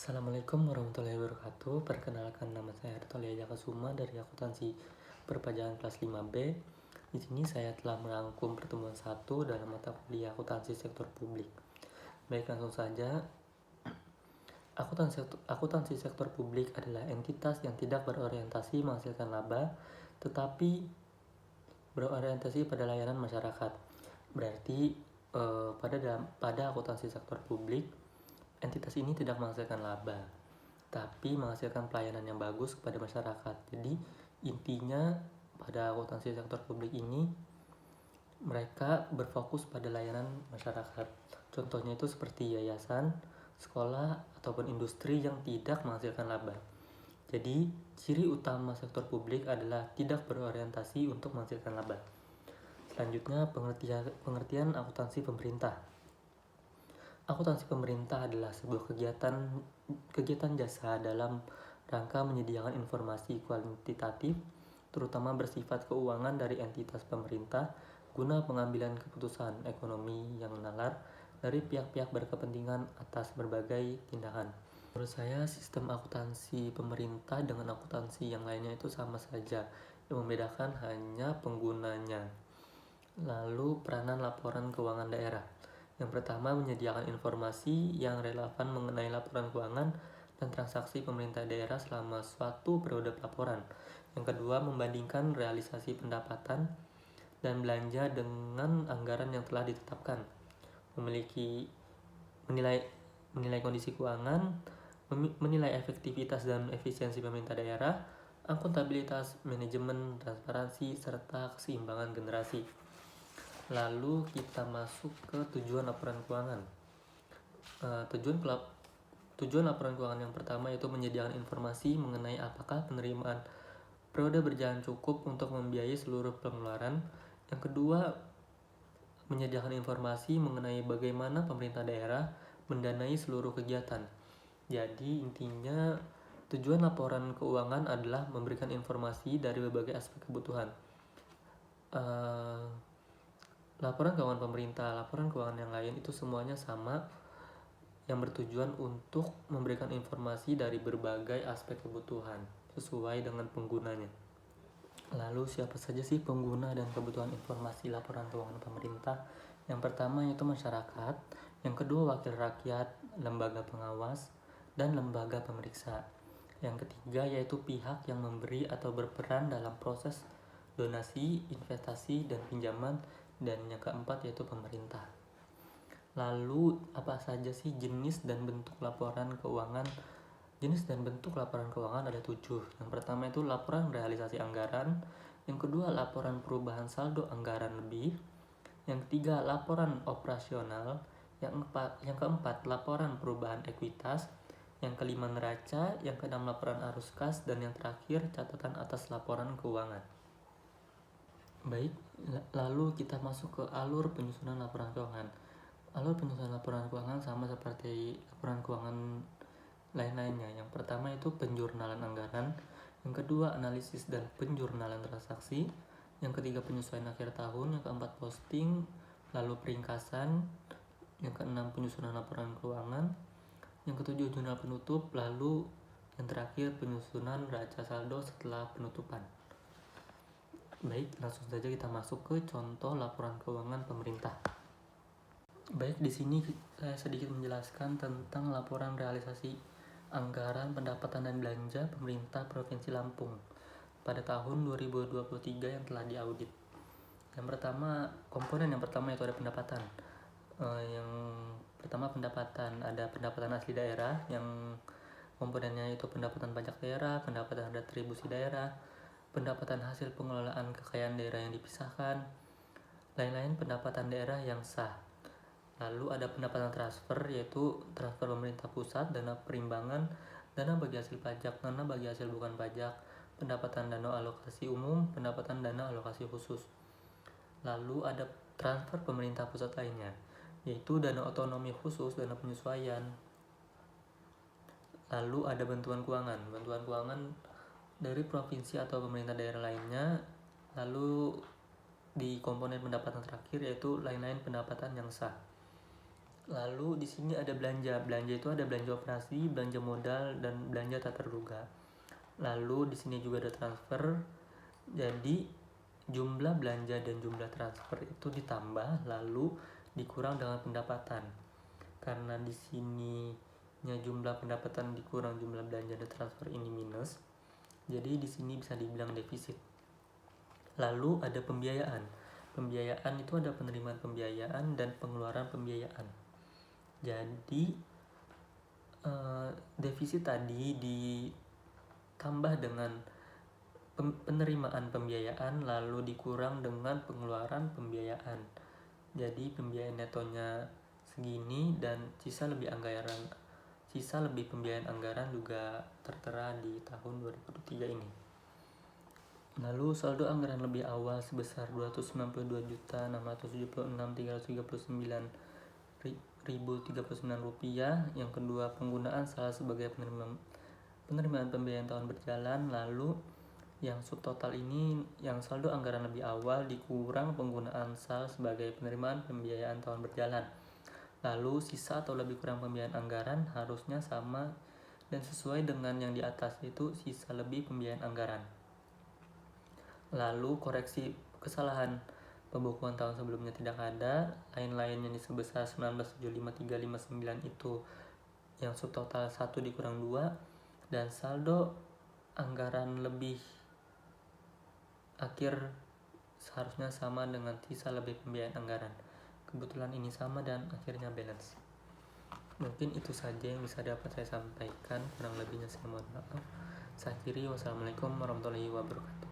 Assalamualaikum warahmatullahi wabarakatuh. Perkenalkan, nama saya Hartolia Jakasuma dari Akuntansi Perpajakan kelas 5B. Di sini saya telah merangkum pertemuan 1 dalam mata kuliah akuntansi sektor publik. Baik, langsung saja. Akuntansi sektor publik adalah entitas yang tidak berorientasi menghasilkan laba, tetapi berorientasi pada layanan masyarakat. Berarti pada akuntansi sektor publik, entitas ini tidak menghasilkan laba, tapi menghasilkan pelayanan yang bagus kepada masyarakat. Jadi intinya pada akuntansi sektor publik ini mereka berfokus pada layanan masyarakat. Contohnya itu seperti yayasan, sekolah, ataupun industri yang tidak menghasilkan laba. Jadi ciri utama sektor publik adalah tidak berorientasi untuk menghasilkan laba. Selanjutnya, pengertian akuntansi pemerintah. Akuntansi pemerintah adalah sebuah kegiatan jasa dalam rangka menyediakan informasi kuantitatif, terutama bersifat keuangan dari entitas pemerintah, guna pengambilan keputusan ekonomi yang nalar dari pihak-pihak berkepentingan atas berbagai tindakan. Menurut saya, sistem akuntansi pemerintah dengan akuntansi yang lainnya itu sama saja. Yang membedakan hanya penggunanya. Lalu, peranan laporan keuangan daerah. Yang pertama, menyediakan informasi yang relevan mengenai laporan keuangan dan transaksi pemerintah daerah selama suatu periode pelaporan. Yang kedua, membandingkan realisasi pendapatan dan belanja dengan anggaran yang telah ditetapkan. Menilai kondisi keuangan, menilai efektivitas dan efisiensi pemerintah daerah, akuntabilitas, manajemen, transparansi, serta keseimbangan generasi. Lalu kita masuk ke tujuan laporan keuangan. Tujuan laporan keuangan yang pertama yaitu menyediakan informasi mengenai apakah penerimaan periode berjalan cukup untuk membiayai seluruh pengeluaran. Yang kedua, menyediakan informasi mengenai bagaimana pemerintah daerah mendanai seluruh kegiatan. Jadi intinya tujuan laporan keuangan adalah memberikan informasi dari berbagai aspek kebutuhan. Laporan keuangan pemerintah, laporan keuangan yang lain itu semuanya sama, yang bertujuan untuk memberikan informasi dari berbagai aspek kebutuhan sesuai dengan penggunanya. Lalu siapa saja sih pengguna dan kebutuhan informasi laporan keuangan pemerintah? Yang pertama yaitu masyarakat, yang kedua wakil rakyat, lembaga pengawas, dan lembaga pemeriksa. Yang ketiga yaitu pihak yang memberi atau berperan dalam proses donasi, investasi, dan pinjaman. Dan yang keempat yaitu pemerintah. Lalu apa saja sih jenis dan bentuk laporan keuangan? Jenis dan bentuk laporan keuangan ada 7. Yang pertama itu laporan realisasi anggaran. Yang kedua laporan perubahan saldo anggaran lebih. Yang ketiga laporan operasional. Yang keempat laporan perubahan ekuitas. Yang kelima neraca. Yang keenam laporan arus kas. Dan yang terakhir catatan atas laporan keuangan. Baik, lalu kita masuk ke alur penyusunan laporan keuangan. Alur penyusunan laporan keuangan sama seperti laporan keuangan lain-lainnya. Yang pertama itu penjurnalan anggaran, yang kedua analisis dan penjurnalan transaksi, yang ketiga penyesuaian akhir tahun, yang keempat posting, lalu peringkasan, yang keenam penyusunan laporan keuangan, yang ketujuh jurnal penutup, lalu yang terakhir penyusunan neraca saldo setelah penutupan. Baik, langsung saja kita masuk ke contoh laporan keuangan pemerintah. Baik, di sini saya sedikit menjelaskan tentang laporan realisasi anggaran pendapatan dan belanja pemerintah Provinsi Lampung pada tahun 2023 yang telah diaudit. Komponen yang pertama itu ada pendapatan. Yang pertama pendapatan, ada pendapatan asli daerah yang komponennya itu pendapatan pajak daerah, pendapatan retribusi daerah, pendapatan hasil pengelolaan kekayaan daerah yang dipisahkan, lain-lain pendapatan daerah yang sah. Lalu ada pendapatan transfer, yaitu transfer pemerintah pusat, dana perimbangan, dana bagi hasil pajak, dana bagi hasil bukan pajak, pendapatan dana alokasi umum, pendapatan dana alokasi khusus. Lalu ada transfer pemerintah pusat lainnya, yaitu dana otonomi khusus, dana penyesuaian. Lalu ada bantuan keuangan dari provinsi atau pemerintah daerah lainnya. Lalu di komponen pendapatan terakhir yaitu lain-lain pendapatan yang sah. Lalu di sini ada belanja. Belanja itu ada belanja operasi, belanja modal, dan belanja tak terduga. Lalu di sini juga ada transfer. Jadi jumlah belanja dan jumlah transfer itu ditambah lalu dikurang dengan pendapatan. Karena di sininya jumlah pendapatan dikurang jumlah belanja dan transfer ini minus. Jadi di sini bisa dibilang defisit. Lalu ada pembiayaan. Pembiayaan itu ada penerimaan pembiayaan dan pengeluaran pembiayaan. Jadi defisit tadi ditambah dengan penerimaan pembiayaan lalu dikurang dengan pengeluaran pembiayaan. Jadi pembiayaan netonya segini dan sisa lebih pembiayaan anggaran juga tertera di tahun 2023 ini. Lalu saldo anggaran lebih awal sebesar 292.339.039 rupiah. Yang kedua, penggunaan saldo sebagai penerimaan pembiayaan tahun berjalan. Lalu yang subtotal ini yang saldo anggaran lebih awal dikurang penggunaan saldo sebagai penerimaan pembiayaan tahun berjalan. Lalu sisa atau lebih kurang pembiayaan anggaran harusnya sama dan sesuai dengan yang di atas, itu sisa lebih pembiayaan anggaran. Lalu koreksi kesalahan pembukuan tahun sebelumnya tidak ada. Lain-lainnya ini sebesar 1975.359 itu yang subtotal 1 dikurang 2, dan saldo anggaran lebih akhir seharusnya sama dengan sisa lebih pembiayaan anggaran. Kebetulan ini sama dan akhirnya balance. Mungkin itu saja yang bisa dapat saya sampaikan, kurang lebihnya saya mohon maaf. Saya akhiri, wassalamualaikum warahmatullahi wabarakatuh.